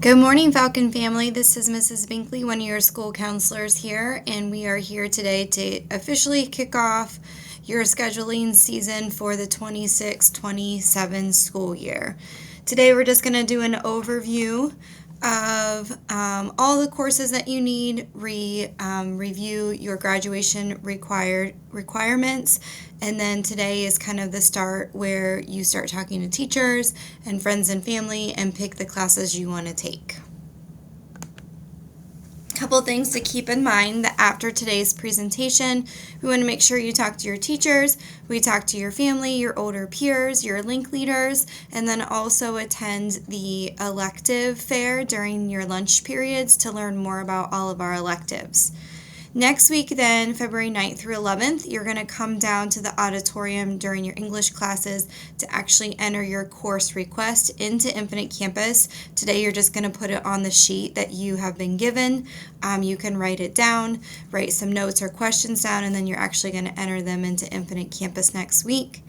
Good morning, Falcon family. This is Mrs. Binkley, one of your school counselors here, and we are here today to officially kick off your scheduling season for the 26-27 school year. Today we're just going to do an overview of all the courses that you need, review your graduation requirements, and then today is kind of the start where you start talking to teachers and friends and family and pick the classes you want to take. Couple things to keep in mind that after today's presentation, we want to make sure you talk to your teachers, we talk to your family, your older peers, your link leaders, and then also attend the elective fair during your lunch periods to learn more about all of our electives. Next week then, February 9th through 11th, you're going to come down to the auditorium during your English classes to actually enter your course request into Infinite Campus. Today you're just going to put it on the sheet that you have been given. You can write it down, write some notes or questions down, and then you're actually going to enter them into Infinite Campus next week.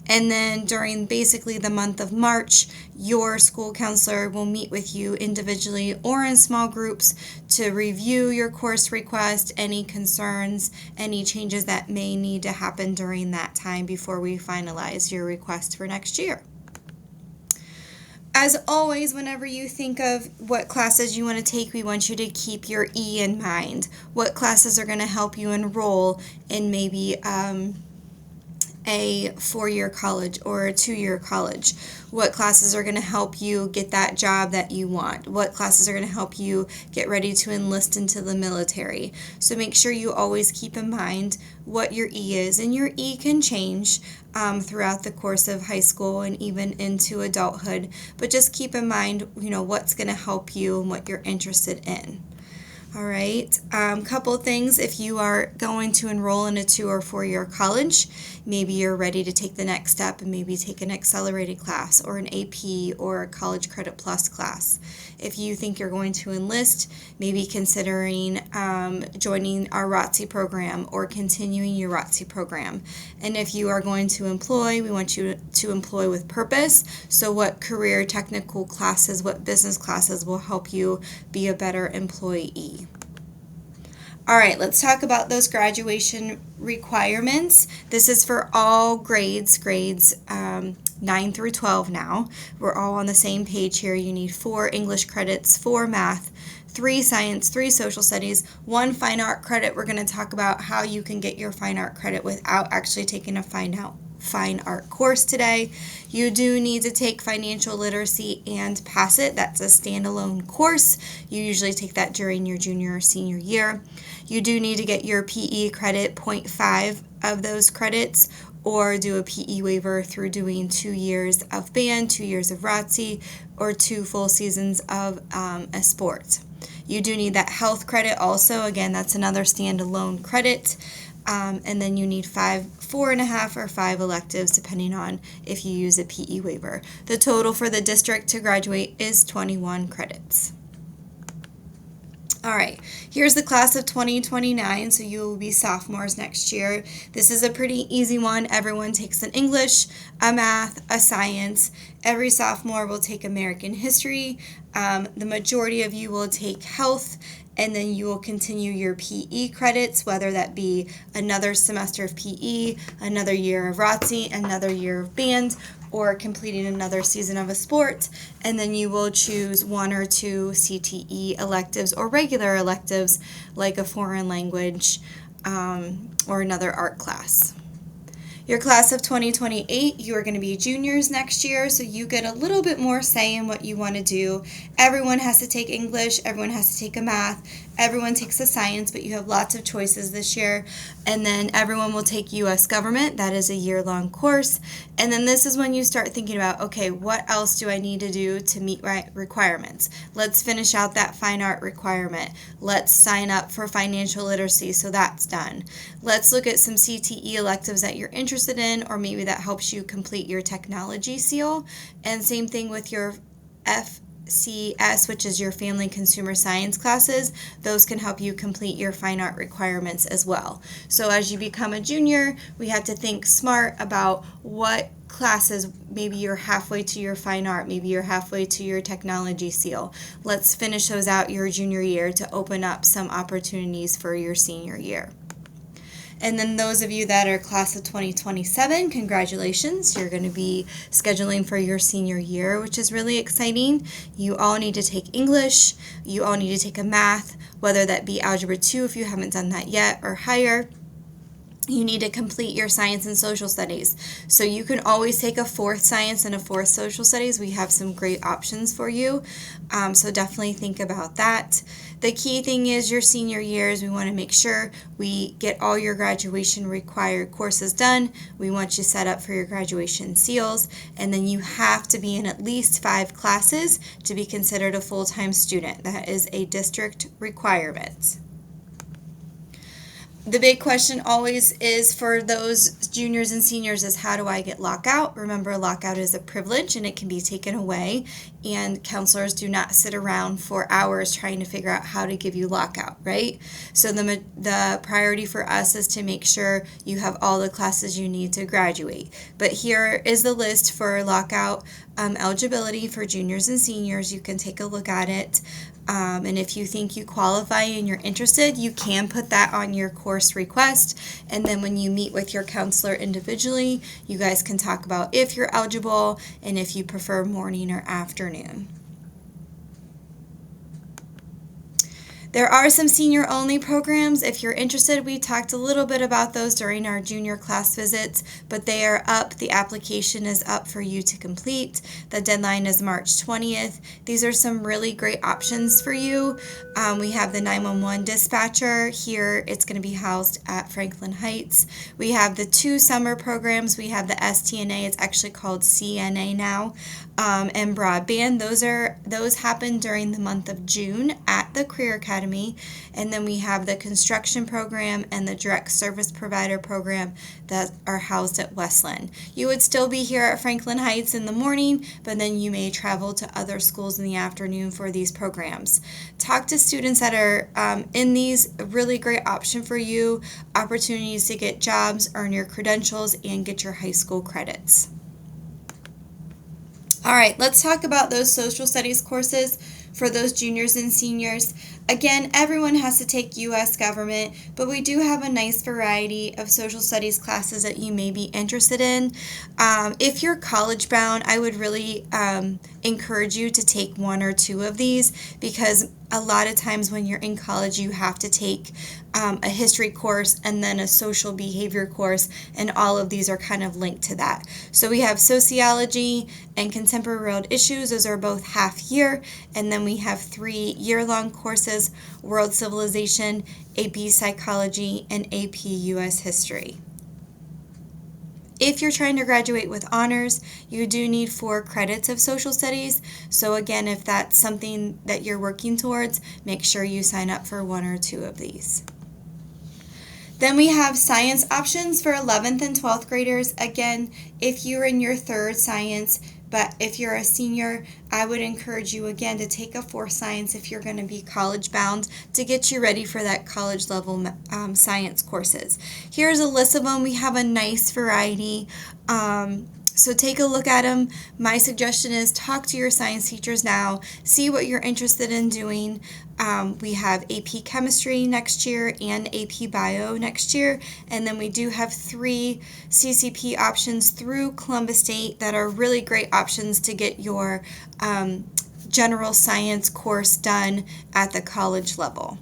And then during basically the month of March, your school counselor will meet with you individually or in small groups to review your course request, any concerns, any changes that may need to happen during that time before we finalize your request for next year. As always, whenever you think of what classes you want to take, we want you to keep your E in mind. What classes are going to help you enroll in maybe a 4-year college or a 2-year college? What classes are going to help you get that job that you want? What classes are going to help you get ready to enlist into the military? So make sure you always keep in mind what your E is, and your E can change throughout the course of high school and even into adulthood, but just keep in mind, what's going to help you and what you're interested in. All right, couple things. If you are going to enroll in a 2 or 4-year college, maybe you're ready to take the next step and maybe take an accelerated class or an AP or a College Credit Plus class. If you think you're going to enlist, maybe considering joining our ROTC program or continuing your ROTC program. And if you are going to employ, we want you to employ with purpose. So what career technical classes, what business classes will help you be a better employee? All right, let's talk about those graduation requirements. This is for all grades 9 through 12 now. We're all on the same page here. You need 4 English credits, 4 math, 3 science, 3 social studies, 1 fine art credit. We're going to talk about how you can get your fine art credit without actually taking a fine art course today. You do need to take financial literacy and pass it. That's a standalone course. You usually take that during your junior or senior year. You do need to get your PE credit, 0.5 of those credits, or do a PE waiver through doing 2 years of band, 2 years of ROTC, or 2 full seasons of a sport. You do need that health credit also. Again, that's another standalone credit. And then you need 4.5 or 5 electives depending on if you use a PE waiver. The total for the district to graduate is 21 credits. All right, here's the class of 2029, so you will be sophomores next year. This is a pretty easy one. Everyone takes an English, a math, a science. Every sophomore will take American history. The majority of you will take health, and then you will continue your PE credits, whether that be another semester of PE, another year of ROTC, another year of band, or completing another season of a sport, and then you will choose 1 or 2 CTE electives or regular electives like a foreign language or another art class. Your class of 2028, you are going to be juniors next year, so you get a little bit more say in what you want to do. Everyone has to take English, everyone has to take a math, everyone takes a science, but you have lots of choices this year. And then everyone will take U.S. government. That is a year-long course. And then this is when you start thinking about, okay, what else do I need to do to meet my requirements? Let's finish out that fine art requirement. Let's sign up for financial literacy, so that's done. Let's look at some CTE electives that you're interested in, or maybe that helps you complete your technology seal. And same thing with your FCS, which is your family consumer science classes. Those can help you complete your fine art requirements as well. So as you become a junior, we have to think smart about what classes. Maybe you're halfway to your fine art, maybe you're halfway to your technology seal. Let's finish those out your junior year to open up some opportunities for your senior year. And then those of you that are class of 2027, congratulations. You're going to be scheduling for your senior year, which is really exciting. You all need to take English. You all need to take a math, whether that be Algebra 2 if you haven't done that yet, or higher. You need to complete your science and social studies. So you can always take a fourth science and a fourth social studies. We have some great options for you. So definitely think about that. The key thing is your senior years, we want to make sure we get all your graduation required courses done. We want you set up for your graduation seals. And then you have to be in at least 5 classes to be considered a full-time student. That is a district requirement. The big question always is for those juniors and seniors is, how do I get lockout? Remember, lockout is a privilege and it can be taken away, and counselors do not sit around for hours trying to figure out how to give you lockout, right? So the priority for us is to make sure you have all the classes you need to graduate. But here is the list for lockout eligibility for juniors and seniors. You can take a look at it. And if you think you qualify and you're interested, you can put that on your course request. And then when you meet with your counselor individually, you guys can talk about if you're eligible and if you prefer morning or afternoon. There are some senior-only programs. If you're interested, we talked a little bit about those during our junior class visits, but they are up. The application is up for you to complete. The deadline is March 20th. These are some really great options for you. We have the 911 dispatcher. Here, it's going to be housed at Franklin Heights. We have the 2 summer programs. We have the STNA. It's actually called CNA now. And broadband. Those happen during the month of June at the Career Academy. And then we have the construction program and the direct service provider program that are housed at Westland. You would still be here at Franklin Heights in the morning, but then you may travel to other schools in the afternoon for these programs. Talk to students that are in these. A really great option for you. Opportunities to get jobs, earn your credentials, and get your high school credits. All right, let's talk about those social studies courses for those juniors and seniors. Again, everyone has to take U.S. government, but we do have a nice variety of social studies classes that you may be interested in. If you're college bound, I would really encourage you to take 1 or 2 of these, because a lot of times when you're in college, you have to take a history course and then a social behavior course, and all of these are kind of linked to that. So we have sociology and contemporary world issues. Those are both half year. And then we have 3 year-long courses: world civilization, AP psychology, and AP US history. If you're trying to graduate with honors, you do need 4 credits of social studies. So again, if that's something that you're working towards, make sure you sign up for 1 or 2 of these. Then we have science options for 11th and 12th graders. Again, if you're in your 3rd science, but if you're a senior, I would encourage you again to take a 4th science if you're going to be college bound, to get you ready for that college level science courses. Here's a list of them. We have a nice variety. So take a look at them. My suggestion is talk to your science teachers now. See what you're interested in doing. We have AP Chemistry next year and AP Bio next year. And then we do have 3 CCP options through Columbus State that are really great options to get your general science course done at the college level.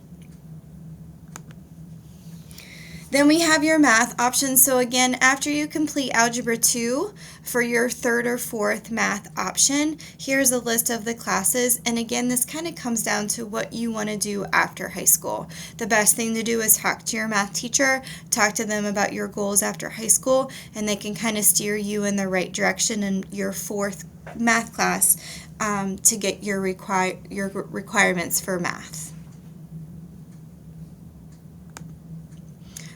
Then we have your math options. So again, after you complete Algebra 2 for your 3rd or 4th math option, here's a list of the classes. And again, this kind of comes down to what you want to do after high school. The best thing to do is talk to your math teacher, talk to them about your goals after high school, and they can kind of steer you in the right direction in your 4th math class to get your requirements for math.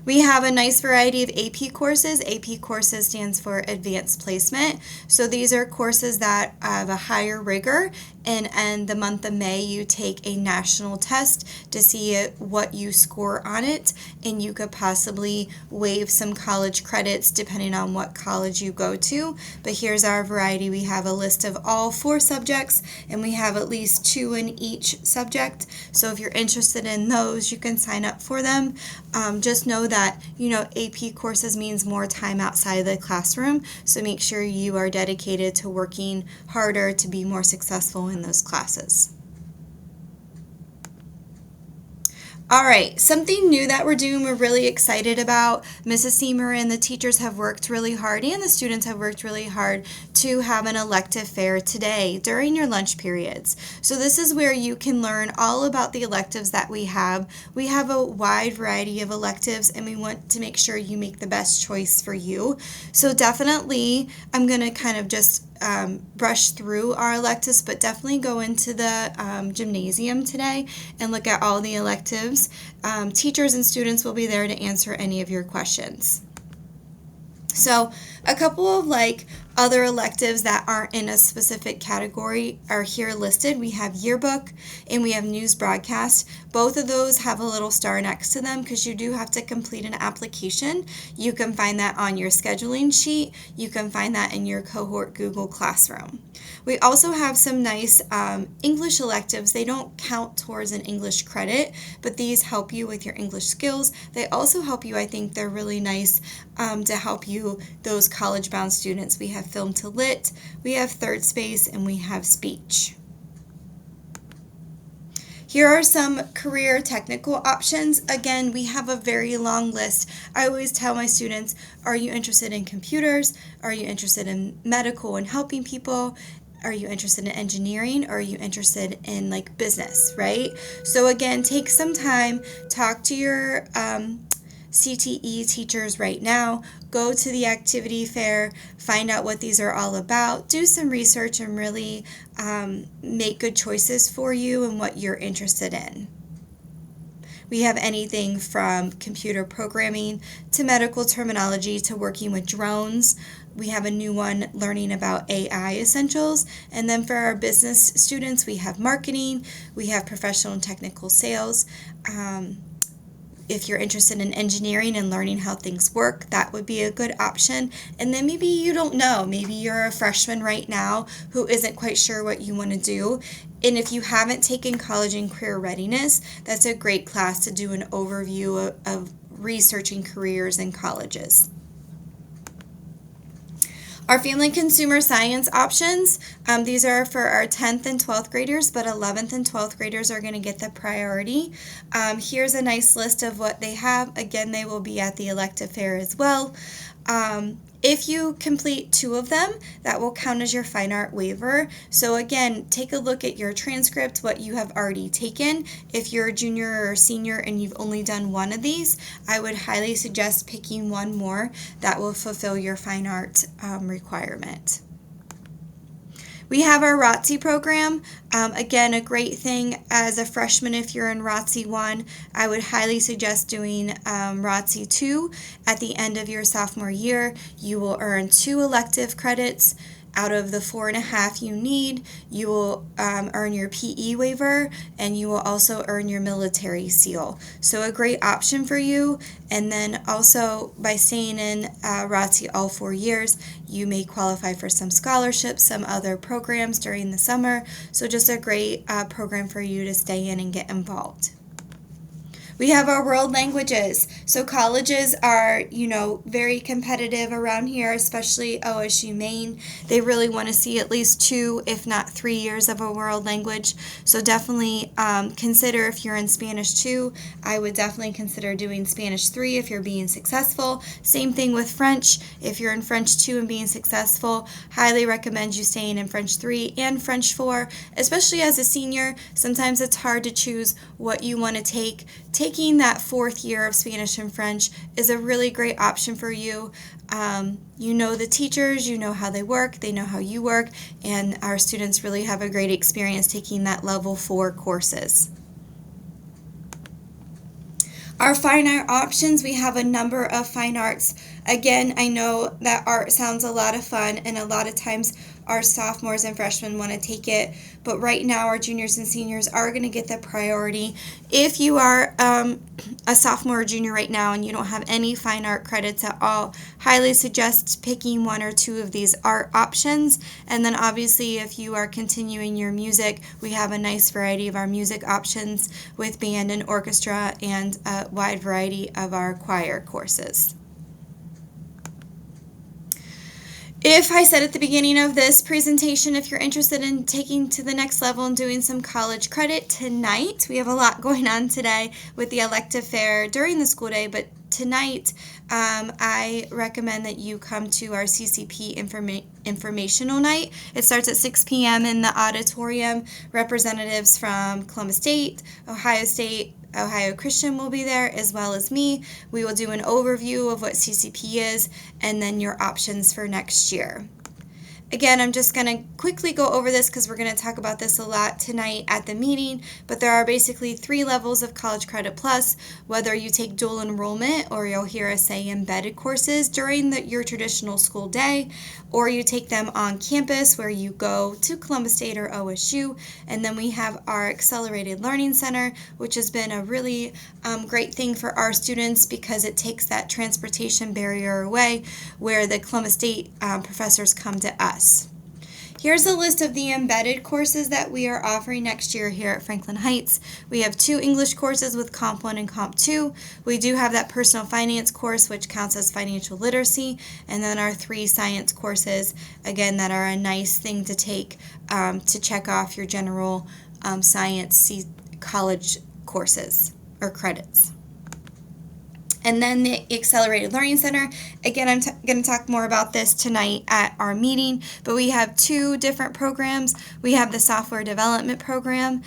We have a nice variety of AP courses. AP courses stands for Advanced Placement. So these are courses that have a higher rigor and in the month of May you take a national test to see what you score on it, and you could possibly waive some college credits depending on what college you go to. But here's our variety. We have a list of all 4 subjects, and we have at least 2 in each subject. So if you're interested in those, you can sign up for them. Just know that, AP courses means more time outside of the classroom, so make sure you are dedicated to working harder to be more successful in those classes. All right, something new that we're doing, we're really excited about. Mrs. Seymour and the teachers have worked really hard, and the students have worked really hard to have an elective fair today during your lunch periods. So this is where you can learn all about the electives that we have. We have a wide variety of electives, and we want to make sure you make the best choice for you. So definitely, I'm going to kind of just brush through our electives, but definitely go into the gymnasium today and look at all the electives. Teachers and students will be there to answer any of your questions. So a couple of other electives that aren't in a specific category are here listed. We have yearbook and we have news broadcast. Both of those have a little star next to them because you do have to complete an application. You can find that on your scheduling sheet. You can find that in your cohort Google Classroom. We also have some nice English electives. They don't count towards an English credit, but these help you with your English skills. They also help you, I think they're really nice to help you, those college-bound students. We have film to lit, we have third space, and we have speech. Here are some career technical options. Again, we have a very long list. I always tell my students, are you interested in computers? Are you interested in medical and helping people? Are you interested in engineering, or are you interested in business, right? So again, take some time, talk to your CTE teachers right now, go to the activity fair, find out what these are all about, do some research, and really make good choices for you and what you're interested in. We have anything from computer programming to medical terminology to working with drones. We have a new one learning about AI essentials. And then for our business students, we have marketing, we have professional and technical sales. If you're interested in engineering and learning how things work, that would be a good option. And then maybe you don't know, maybe you're a freshman right now who isn't quite sure what you want to do. And if you haven't taken college and career readiness, that's a great class to do an overview of researching careers in colleges. Our family consumer science options, these are for our 10th and 12th graders, but 11th and 12th graders are going to get the priority. Here's a nice list of what they have. Again, they will be at the elective fair as well. If you complete 2 of them, that will count as your fine art waiver. So again, take a look at your transcript, what you have already taken. If you're a junior or senior and you've only done 1 of these, I would highly suggest picking 1 more that will fulfill your fine art requirement. We have our ROTC program. Again, a great thing as a freshman. If you're in ROTC 1, I would highly suggest doing ROTC 2. At the end of your sophomore year, you will earn 2 elective credits. Out of the 4.5 you need, you will earn your PE waiver, and you will also earn your military seal. So a great option for you. And then also by staying in ROTC all 4 years, you may qualify for some scholarships, some other programs during the summer. So just a great program for you to stay in and get involved. We have our world languages. So colleges are, very competitive around here, especially OSU Maine. They really want to see at least 2, if not 3 years of a world language. So definitely consider, if you're in Spanish 2, I would definitely consider doing Spanish 3 if you're being successful. Same thing with French. If you're in French 2 and being successful, highly recommend you staying in French 3 and French 4, especially as a senior. Sometimes it's hard to choose what you want to take. Taking that 4th year of Spanish and French is a really great option for you. You know the teachers, you know how they work, they know how you work, and our students really have a great experience taking that level 4 courses. Our fine art options, we have a number of fine arts. Again, I know that art sounds a lot of fun, and a lot of times our sophomores and freshmen want to take it. But right now, our juniors and seniors are going to get the priority. If you are a sophomore or junior right now and you don't have any fine art credits at all, highly suggest picking one or two of these art options. And then obviously, if you are continuing your music, we have a nice variety of our music options with band and orchestra and a wide variety of our choir courses. If I said at the beginning of this presentation, if you're interested in taking to the next level and doing some college credit tonight, we have a lot going on today with the elective fair during the school day, but tonight I recommend that you come to our CCP informational night. It starts at 6 p.m. in the auditorium. Representatives from Columbus State, Ohio Christian will be there, as well as me. We will do an overview of what CCP is and then your options for next year. Again, I'm just going to quickly go over this because we're going to talk about this a lot tonight at the meeting, but there are basically 3 levels of College Credit Plus, whether you take dual enrollment or you'll hear us say embedded courses during your traditional school day, or you take them on campus where you go to Columbus State or OSU, and then we have our Accelerated Learning Center, which has been a really great thing for our students because it takes that transportation barrier away where the Columbus State professors come to us. Here's a list of the embedded courses that we are offering next year here at Franklin Heights. We have 2 English courses with Comp 1 and Comp 2. We do have that personal finance course, which counts as financial literacy, and then our 3 science courses, again, that are a nice thing to take to check off your general science college courses or credits. And then the Accelerated Learning Center, again, I'm going to talk more about this tonight at our meeting, but we have 2 different programs. We have the Software Development Program,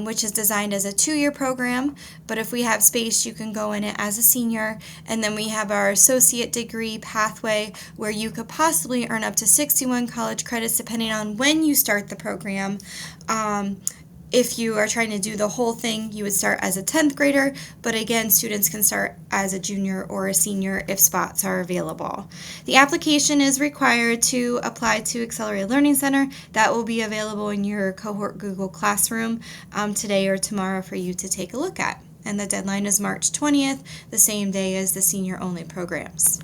which is designed as a 2-year program, but if we have space, you can go in it as a senior. And then we have our Associate Degree Pathway, where you could possibly earn up to 61 college credits depending on when you start the program. If you are trying to do the whole thing, you would start as a 10th grader, but again, students can start as a junior or a senior if spots are available. The application is required to apply to Accelerated Learning Center. That will be available in your cohort Google Classroom today or tomorrow for you to take a look at. And the deadline is March 20th, the same day as the senior-only programs.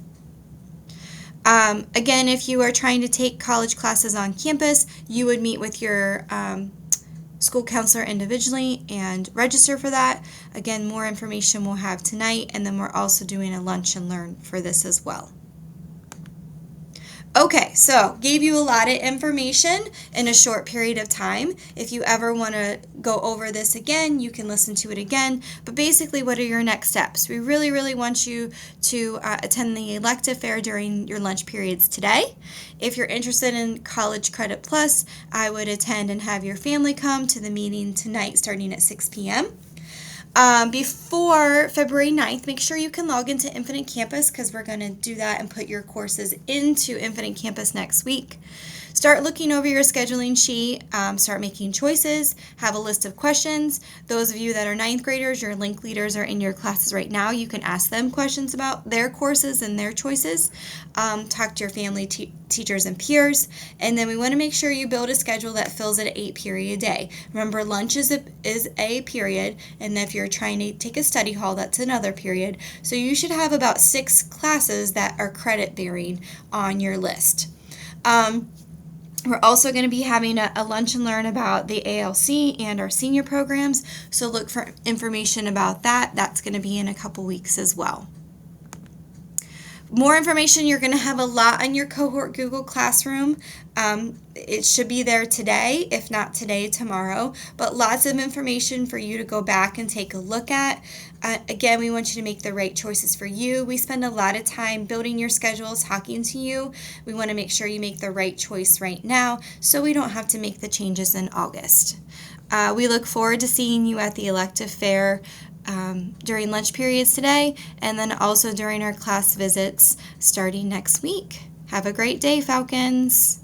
Again, if you are trying to take college classes on campus, you would meet with your school counselor individually and register for that. Again, more information we'll have tonight, and then we're also doing a lunch and learn for this as well. Okay, so gave you a lot of information in a short period of time. If you ever want to go over this again, you can listen to it again. But basically, what are your next steps? We really, really want you to attend the elective fair during your lunch periods today. If you're interested in College Credit Plus, I would attend and have your family come to the meeting tonight starting at 6 p.m. Before February 9th, make sure you can log into Infinite Campus because we're going to do that and put your courses into Infinite Campus next week. Start looking over your scheduling sheet, start making choices, have a list of questions. Those of you that are 9th graders, your link leaders are in your classes right now. You can ask them questions about their courses and their choices. Talk to your family, teachers, and peers. And then we want to make sure you build a schedule that fills an 8-period day. Remember, lunch is a period, and if you're trying to take a study hall, that's another period. So you should have about 6 classes that are credit bearing on your list. We're also going to be having a lunch and learn about the ALC and our senior programs, so look for information about that. That's going to be in a couple weeks as well. More information, you're going to have a lot on your cohort Google Classroom. It should be there today, if not today, tomorrow, but lots of information for you to go back and take a look at. Again, we want you to make the right choices for you. We spend a lot of time building your schedules, talking to you. We want to make sure you make the right choice right now so we don't have to make the changes in August. We look forward to seeing you at the elective fair during lunch periods today, and then also during our class visits starting next week. Have a great day, Falcons!